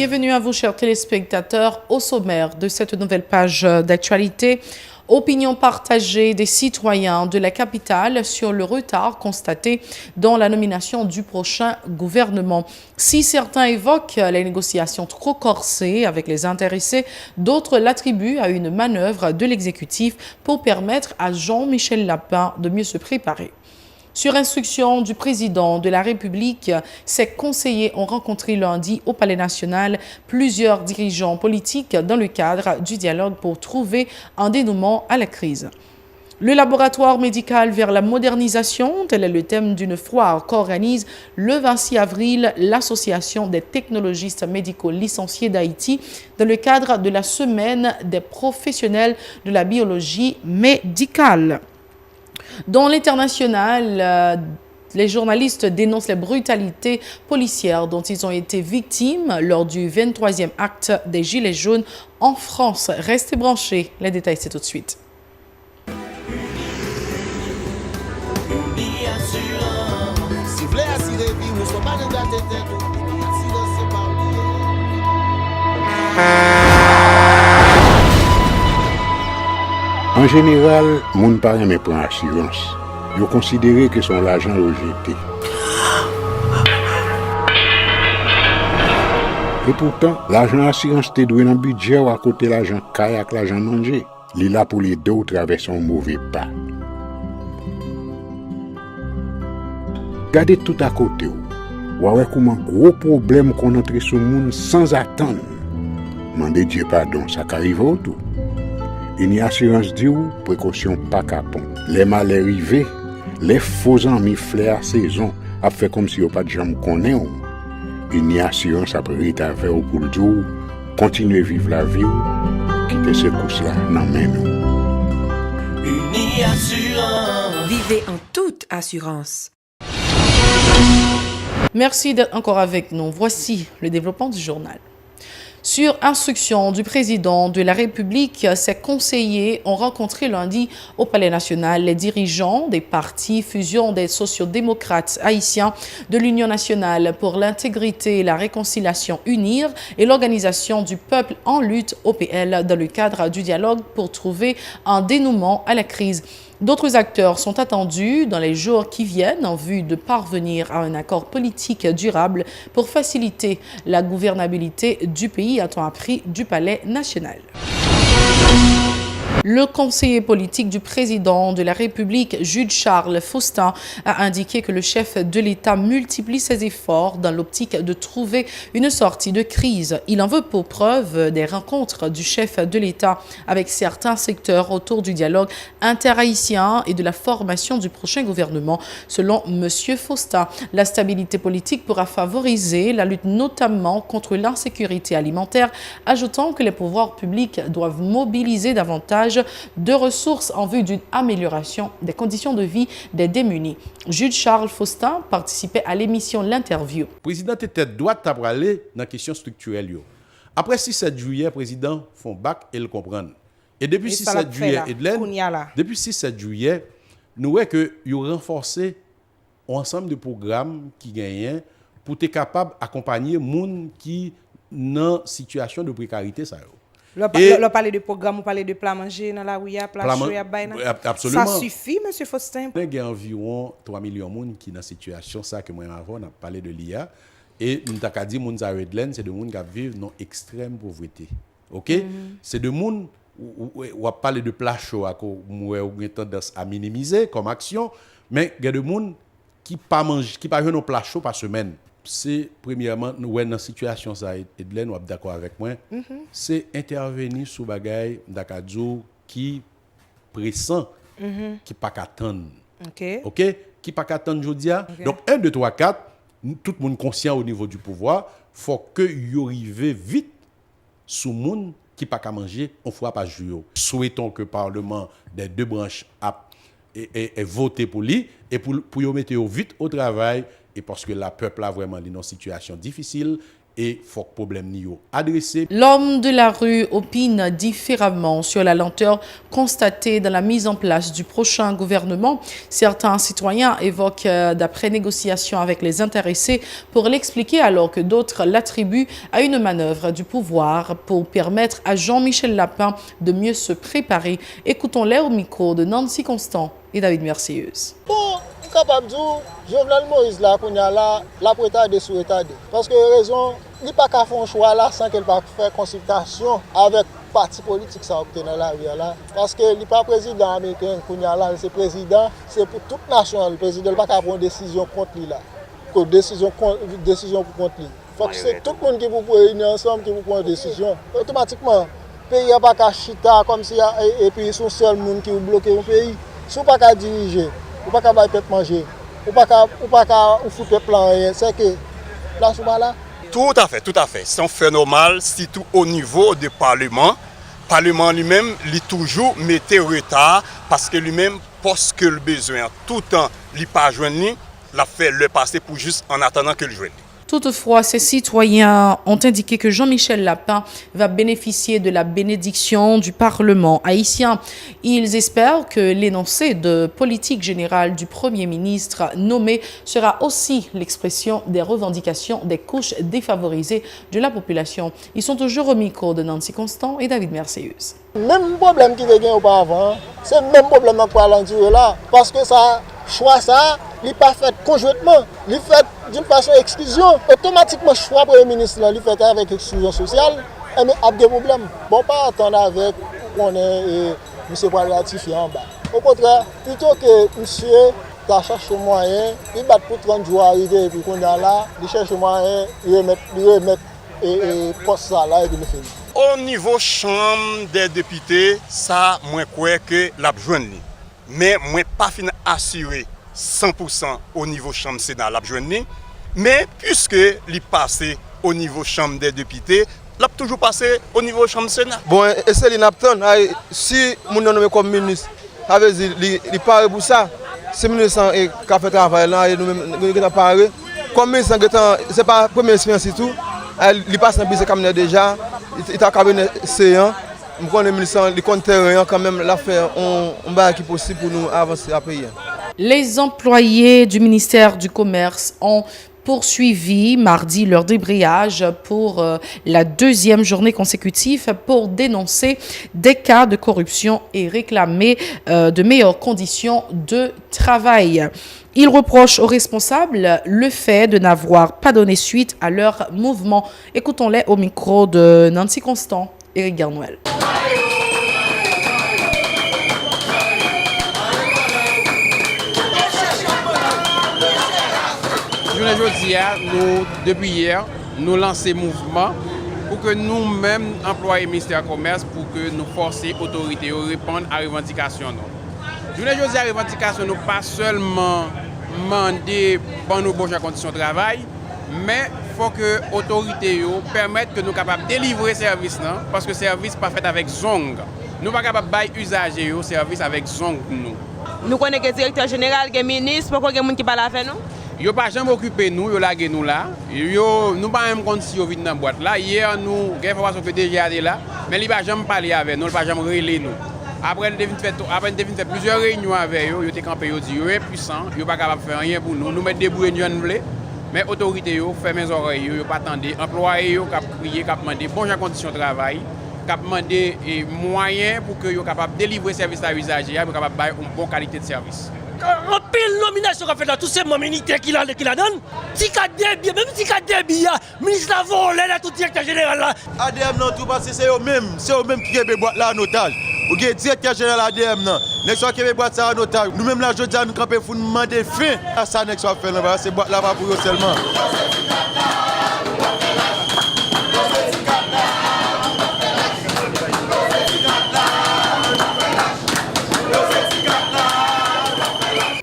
Bienvenue à vous, chers téléspectateurs, au sommaire de cette nouvelle page d'actualité. Opinion partagée des citoyens de la capitale sur le retard constaté dans la nomination du prochain gouvernement. Si certains évoquent les négociations trop corsées avec les intéressés, d'autres l'attribuent à une manœuvre de l'exécutif pour permettre à Jean-Michel Lapin de mieux se préparer. Sur instruction du président de la République, ses conseillers ont rencontré lundi au Palais national plusieurs dirigeants politiques dans le cadre du dialogue pour trouver un dénouement à la crise. Le laboratoire médical vers la modernisation, tel est le thème d'une foire qu'organise le 26 avril l'Association des technologistes médicaux licenciés d'Haïti dans le cadre de la semaine des professionnels de la biologie médicale. Dans l'international, les journalistes dénoncent les brutalités policières dont ils ont été victimes lors du 23e acte des Gilets jaunes en France. Restez branchés, les détails c'est tout de suite. En général, moun pa reme pran assurance. Yo considéré que son l'argent rejeté. Et pourtant, l'argent assurance te doué dans budget ou à côté l'argent caille avec l'argent mangé. Li là pour les deux traverser un mauvais pas. Gardez tout à côté ou. Ouais comment gros problème qu'on entre sur monde sans attendre. Mandez Dieu pardon, ça arrive au tout. Une assurance dit ou précaution pas capon. Les mal arrivés, les faux amis flair saison a fait comme si on pas de jambe connaît. Une assurance après ta faire pour le jour, continuer vivre la vie quitter ce course là dans main nous. Une assurance. Vivez en toute assurance. Merci d'être encore avec nous. Voici le développement du journal. Sur instruction du président de la République, ses conseillers ont rencontré lundi au Palais national les dirigeants des partis fusion des sociodémocrates haïtiens de l'Union nationale pour l'intégrité et la réconciliation UNIR et l'organisation du peuple en lutte OPL dans le cadre du dialogue pour trouver un dénouement à la crise. D'autres acteurs sont attendus dans les jours qui viennent en vue de parvenir à un accord politique durable pour faciliter la gouvernabilité du pays, a-t-on appris du Palais national. Le conseiller politique du président de la République, Jules-Charles Faustin, a indiqué que le chef de l'État multiplie ses efforts dans l'optique de trouver une sortie de crise. Il en veut pour preuve des rencontres du chef de l'État avec certains secteurs autour du dialogue interhaïtien et de la formation du prochain gouvernement. Selon M. Faustin, la stabilité politique pourra favoriser la lutte notamment contre l'insécurité alimentaire, ajoutant que les pouvoirs publics doivent mobiliser davantage de ressources en vue d'une amélioration des conditions de vie des démunis. Jules-Charles Faustin participait à l'émission L'Interview. Le président était droit à aller dans la question structurelle. Après 6-7 juillet, le président font bac et le comprendre. Et depuis 6-7 juillet, depuis 6-7 juillet, nous voyons que nous renforcé un ensemble de programmes qui gagnent pour être capable d'accompagner les gens qui sont dans une situation de précarité. On parle de programme, on parle de plat manger dans la ouïa, plat chaud, absolument. Ça suffit, M. Faustin? Il y a environ 3 millions de gens qui sont dans cette situation, ça que moi avant, on a parlé de l'IA. Et nous avons dit que les gens c'est des gens qui vivent dans l'extrême pauvreté. Ok? C'est des gens où on parle de plat chaud, où on a tendance à minimiser comme action, mais il y a des gens qui ne mangent pas un plat chaud par semaine. C'est premièrement, nous sommes dans une situation, ça, Edlen, vous êtes d'accord avec moi, c'est intervenir sur des bagailles d'Akadjo qui pressent, qui pas qu'attendre. OK? Qui pas qu'attendre aujourd'hui. Donc, 1, 2, 3, 4, tout le monde conscient au niveau du pouvoir, il faut que vous arriviez vite sur le monde qui pas qu'à manger, on ne fera pas jouer. Souhaitons que le Parlement des deux branches ait voté pour lui et pour mettre vite au travail. Et parce que le peuple a vraiment dans une situation difficile et faut que problème ni yo adressé. L'homme de la rue opine différemment sur la lenteur constatée dans la mise en place du prochain gouvernement. Certains citoyens évoquent d'après négociation avec les intéressés pour l'expliquer alors que d'autres l'attribuent à une manœuvre du pouvoir pour permettre à Jean-Michel Lapin de mieux se préparer. Écoutons-les au micro de Nancy Constant et David Mercieuse. Capable de dire, Jovenel Moïse là, qu'on a là, la prétade sous état. Parce que raison, il n'y a pas qu'à faire un choix là sans qu'elle pas faire consultation avec parti politique ça obtient dans la rue là. Parce que il n'est pas président américain, qu'on a là, c'est président, c'est pour toute nation. Le président n'a pas qu'à prendre une décision contre lui là. Décision pour contre lui. Faut que c'est tout le monde qui vous réunir ensemble qui vous prend une décision. Automatiquement, le pays n'a pas qu'à chita comme si et puis son seul monde qui vous bloque le pays. Si vous n'avez pas qu'à diriger. Ou pas qu'à bailler manger, ou pas qu'à foutre plan rien, c'est que là sous là. Tout à fait. C'est un fait normal, surtout au niveau du Parlement. Le Parlement lui-même, il toujours mettait retard parce que lui-même, parce que le besoin, tout le temps, il pas joindre, l'a fait le passer pour juste en attendant que le joigne. Toutefois, ces citoyens ont indiqué que Jean-Michel Lapin va bénéficier de la bénédiction du Parlement haïtien. Ils espèrent que l'énoncé de politique générale du Premier ministre nommé sera aussi l'expression des revendications des couches défavorisées de la population. Ils sont toujours au micro de Nancy Constant et David Mercieuse. Même problème qui était auparavant, c'est le même problème pour l'enduré là, parce que ça, choix ça, il n'est pas fait conjointement, il est fait d'une façon exclusion. Automatiquement, choix Premier ministre, il est fait avec exclusion sociale, mais il y a des problèmes. Bon, pas attendre avec qu'on est monsieur pour ratifier en bas. Au contraire, plutôt que monsieur a cherché moyen, il bat pour 30 jours arriver et puis qu'on est là, il cherche moyen, il remet et poste ça là et puis il fait. Au niveau chambre des députés, ça, moi, crois que la joindre. Mais moi, pas fin assuré 100% au niveau chambre Sénat la joindre. Mais puisque il passé au niveau chambre des députés, l'a toujours passé au niveau chambre Sénat. Bon, et c'est l'inapton. Si mon nommé comme ministre, avait dit, il parle pour ça. C'est ministre qui a fait travail là, et nous-mêmes, nous avons parlé. Comme ministre, c'est pas la première expérience et tout. Il passe dans le business cabinet déjà, il a cabinet séant. Je connais le ministre, il compte rien quand même, l'affaire, on va qui possible pour nous avancer à payer. Les employés du ministère du Commerce ont poursuivi mardi leur débrayage pour la deuxième journée consécutive pour dénoncer des cas de corruption et réclamer de meilleures conditions de travail. Ils reprochent aux responsables le fait de n'avoir pas donné suite à leur mouvement. Écoutons-les au micro de Nancy Constant et Eric Garnoël. Aujourd'hui, nous, depuis hier, nous lançons mouvement pour que nous-mêmes, employés du ministère du Commerce, pour que nous forcions l'autorité à répondre à la revendication. Aujourd'hui, la revendication, nous pas seulement demander pour nous bonnes conditions de travail, mais il faut que l'autorité permette que nous soyons capables de délivrer ce service, parce que le service n'est pas fait avec zong. Nous ne sommes pas capables de usager le service avec zong. Nous connaissons que le directeur général, le ministre, pourquoi il y a des gens qui parlent avec nous? Ils n'ont pas jamais occupé nous, ils ont lagué nous là. Nous n'avons pas même compte si ils viennent dans la boîte là. Hier, nous avons une information que déjà là, mais ils n'ont pas jamais parlé avec nous, ils n'ont pas jamais relé nous. Après, nous avons fait plusieurs réunions avec eux, ils ont été campés, ils ont dit qu'ils sont impuissants, ils ne sont pas capables de faire rien pour nous. Nous mettons des bouées de voulons, mais les autorités ferment les oreilles, ils ne pas attendre. Les employés qui ont crié, qui ont demandé bonnes conditions de travail, qui ont demandé des moyens pour qu'ils soient capables de délivrer le service à l'usager, pour qu'ils aient une bonne qualité de service. En pile nomination qu'a fait là, tous ces membres militaires qui la donnent, si qu'a débit, même si qu'a débit, ministre la volé là, tout directeur général là. ADM non tout parce que c'est eux-mêmes qui ont boîte là en otage. Ou bien directeur général ADM non, les gens qui ont boîte ça en otage. Nous-mêmes là, je dis à nous camper pour nous demander fin à ça n'est-ce pas fait là, c'est boîte là pour eux seulement.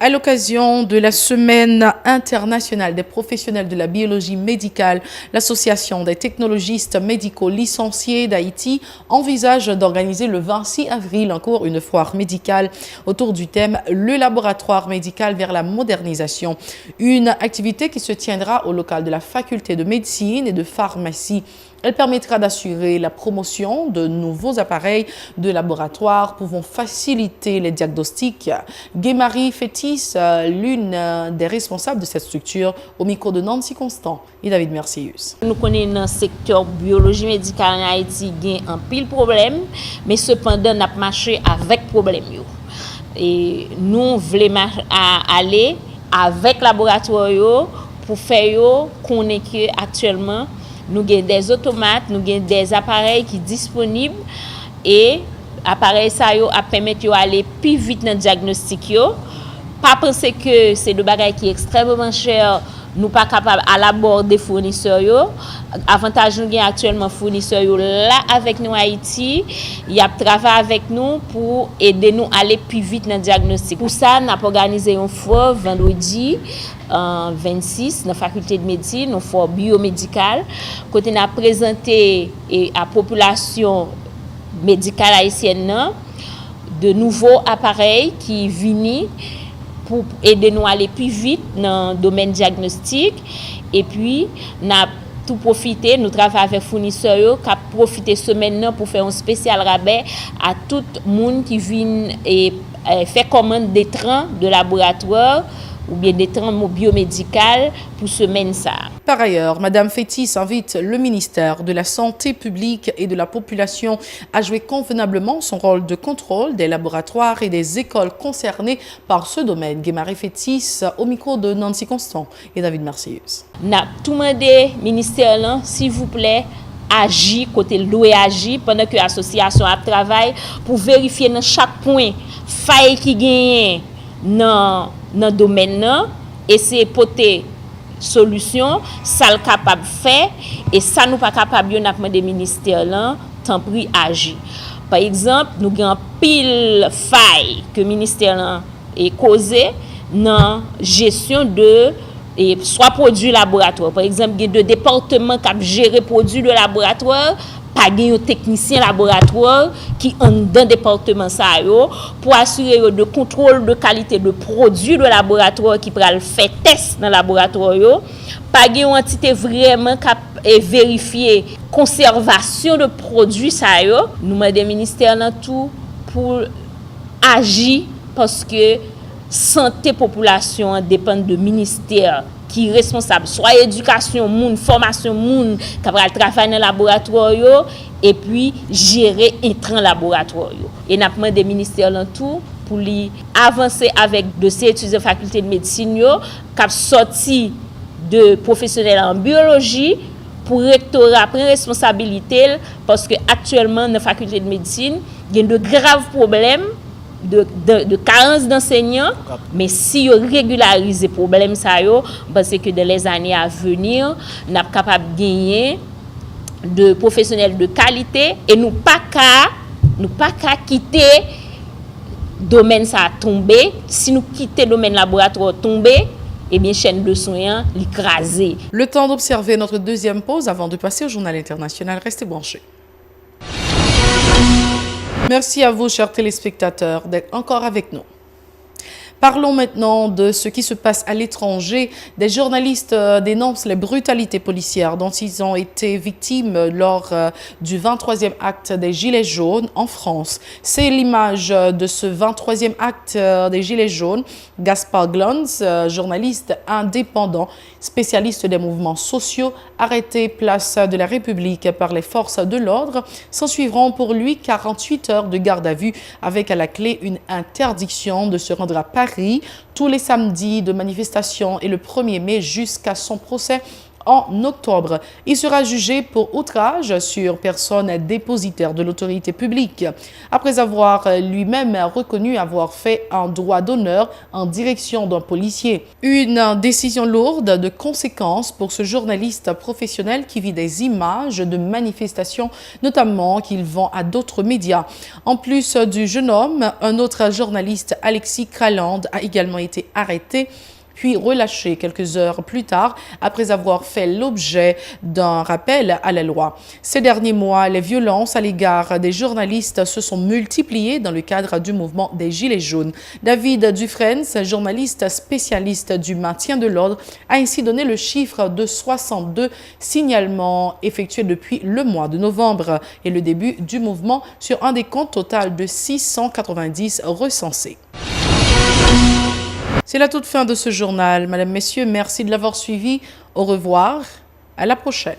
À l'occasion de la Semaine internationale des professionnels de la biologie médicale, l'Association des technologistes médicaux licenciés d'Haïti envisage d'organiser le 26 avril encore une foire médicale autour du thème « Le laboratoire médical vers la modernisation ». Une activité qui se tiendra au local de la faculté de médecine et de pharmacie. Elle permettra d'assurer la promotion de nouveaux appareils de laboratoire pouvant faciliter les diagnostics. Guy-Marie Fétis, l'une des responsables de cette structure, au micro de Nancy Constant et David Mercius. Nous connaissons dans le secteur biologie médicale en Haïti, il y a un pile problème, mais cependant, nous avons marché avec problème. Et nous voulons aller avec le laboratoire pour faire connaître actuellement. Nous avons des automates, nous avons des appareils qui sont disponibles et appareils ça permettent d'aller plus vite dans le diagnostic. Pas penser que c'est des bagages qui sont extrêmement chers, nous pas capables à l'aborder des fournisseurs. Avantage nous avons actuellement fournisseurs là avec nous Haïti, ils travaillent avec nous pour aider nous à aller plus vite dans le diagnostic. Pour ça, nous avons organisé une fois vendredi 26 dans la faculté de médecine, une fois biomédicale, côté nous a présenté à la population médicale haïtienne de nouveaux appareils qui viennent pour aider nous à aller plus vite dans le domaine diagnostic. Et puis, nous avons tout profité, nous travaillons avec fournisseurs qui ont profité semaine pour faire un spécial rabais à tout le monde qui vient et fait commande des trains de laboratoire ou bien des trains biomédicaux pour semaine ça. Par ailleurs, Mme Fétis invite le ministère de la Santé publique et de la Population à jouer convenablement son rôle de contrôle des laboratoires et des écoles concernées par ce domaine. Guy-Marie Fétis au micro de Nancy Constant et David Mercius. Nous avons tout demandé au ministère, s'il vous plaît, agir, côté loué agir pendant que l'association a travaillé pour vérifier dans chaque point faille qui gagne dans le domaine et c'est porter solution ça le capable faire et ça nous pas capable n'a demandé ministère là tant pris agir. Par exemple, nous avons pile faille que ministère là est causé dans gestion de et soit produits laboratoire. Par exemple, il y a deux départements qui gèrent produits de laboratoire, pas de technicien laboratoire qui ont dans le département ça pour assurer le contrôle de qualité de produits de laboratoire qui pourra faire test dans le laboratoire. Pas de entité vraiment qui vérifier conservation de produits ça nous demandons au ministère dans tout pour agir parce que santé population dépend de ministère qui est responsable soit éducation moun formation moun qui va travailler dans laboratoire et puis gérer intrant laboratoire et n'a demandé des ministères dans tout pour lui avancer avec de ces étudiants de faculté de médecine qui a sorti de professionnels en biologie pour rectorat prendre responsabilité parce que actuellement dans la faculté de médecine il y a de graves problèmes de carence d'enseignants, mais si on régularise les problèmes, c'est que dans les années à venir, nous sommes capables de gagner de professionnels de qualité et nous pas qu'à quitter le domaine ça tomber. Si nous quittons le domaine laboratoire tomber, et bien chaîne de soins l'écraser. Le temps d'observer notre deuxième pause avant de passer au journal international. Restez branchés. Merci à vous, chers téléspectateurs, d'être encore avec nous. Parlons maintenant de ce qui se passe à l'étranger. Des journalistes dénoncent les brutalités policières dont ils ont été victimes lors du 23e acte des Gilets jaunes en France. C'est l'image de ce 23e acte des Gilets jaunes. Gaspard Glantz, journaliste indépendant, spécialiste des mouvements sociaux, arrêté place de la République par les forces de l'ordre. S'en suivront pour lui 48 heures de garde à vue avec à la clé une interdiction de se rendre à Paris tous les samedis de manifestation et le 1er mai jusqu'à son procès en octobre. Il sera jugé pour outrage sur personne dépositaire de l'autorité publique, après avoir lui-même reconnu avoir fait un droit d'honneur en direction d'un policier. Une décision lourde de conséquences pour ce journaliste professionnel qui vit des images de manifestations, notamment qu'il vend à d'autres médias. En plus du jeune homme, un autre journaliste, Alexis Kraland, a également été arrêté puis relâché quelques heures plus tard après avoir fait l'objet d'un rappel à la loi. Ces derniers mois, les violences à l'égard des journalistes se sont multipliées dans le cadre du mouvement des Gilets jaunes. David Dufresne, journaliste spécialiste du maintien de l'ordre, a ainsi donné le chiffre de 62 signalements effectués depuis le mois de novembre et le début du mouvement sur un décompte total de 690 recensés. C'est la toute fin de ce journal. Mesdames, Messieurs, merci de l'avoir suivi. Au revoir. À la prochaine.